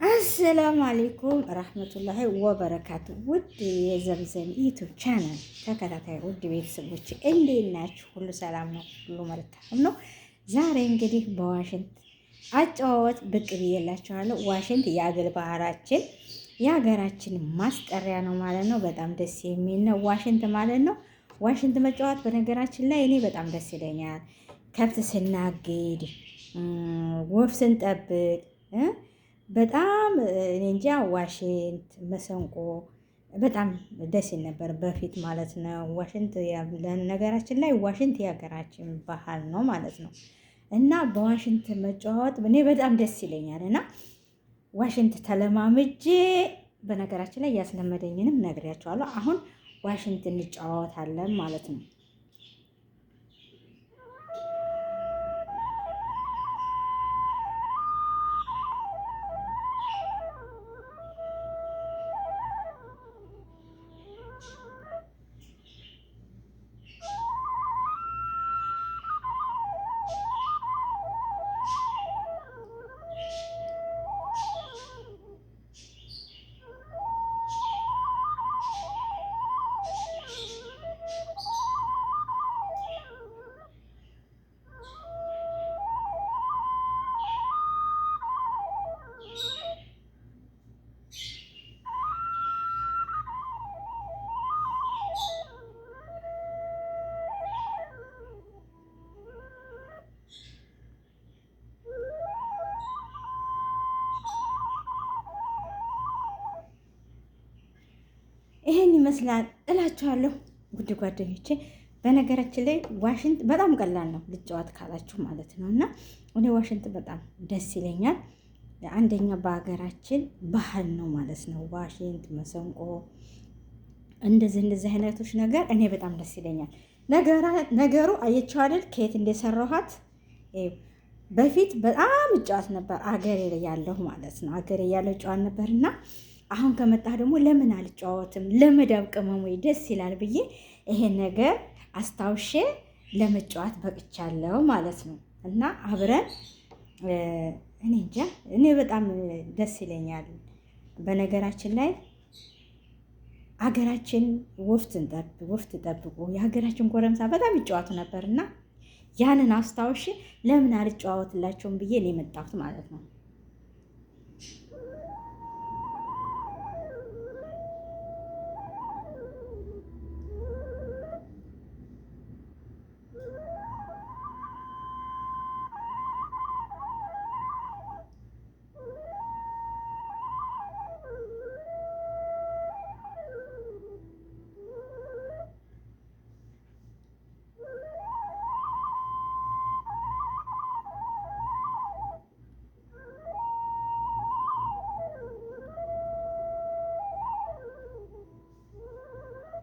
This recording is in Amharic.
አሰላሙ አሌይኩም ረህመቱላሂ ወበረካቱ። ውድ የዘምዘም ዩቱብ ቻናል ተከታታይ ውድ ቤተሰቦች እንዴት ናችሁ? ሁሉ ሰላም ነው? ሁሉ መልካም ነው? ዛሬ እንግዲህ በዋሽንት አጨዋወት ብቅ ብዬላችኋለሁ። ዋሽንት የአገል ባህራችን የሀገራችን ማስጠሪያ ነው ማለት ነው። በጣም ደስ የሚል ነው ዋሽንት ማለት ነው። ዋሽንት መጫወት በነገራችን ላይ እኔ በጣም ደስ ይለኛል። ከብት ስናግድ፣ ወፍ ስንጠብቅ በጣም እኔ እንጃ ዋሽንት መሰንቆ በጣም ደስ ይል ነበር በፊት ማለት ነው። ዋሽንት ነገራችን ላይ ዋሽንት የሀገራችን ባህል ነው ማለት ነው። እና በዋሽንት መጫወት እኔ በጣም ደስ ይለኛል። እና ዋሽንት ተለማምጄ በነገራችን ላይ ያስለመደኝንም ነግሬያቸዋለሁ። አሁን ዋሽንት እንጫወታለን ማለት ነው። ይሄን ይመስላል እላችኋለሁ ውድ ጓደኞቼ። በነገራችን ላይ ዋሽንት በጣም ቀላል ነው ልጫወት ካላችሁ ማለት ነው። እና እኔ ዋሽንት በጣም ደስ ይለኛል። አንደኛ በሀገራችን ባህል ነው ማለት ነው። ዋሽንት፣ መሰንቆ እንደዚህ አይነቶች ነገር እኔ በጣም ደስ ይለኛል። ነገሩ አየችው አይደል ከየት እንደሰራኋት። በፊት በጣም እጫወት ነበር አገሬ ያለሁ ማለት ነው። አገሬ ያለሁ እጫወት ነበርና አሁን ከመጣህ ደግሞ ለምን አልጫወትም ለመዳብ ቅመሙ ደስ ይላል ብዬ ይሄን ነገር አስታውሼ ለመጫወት በቅቻለሁ ማለት ነው። እና አብረን እኔ እንጃ እኔ በጣም ደስ ይለኛል። በነገራችን ላይ አገራችን ወፍት ጠብቁ የሀገራችን ጎረምሳ በጣም ይጫወቱ ነበርና ያንን አስታውሼ ለምን አልጫወትላቸውም ብዬ ነው የመጣሁት ማለት ነው።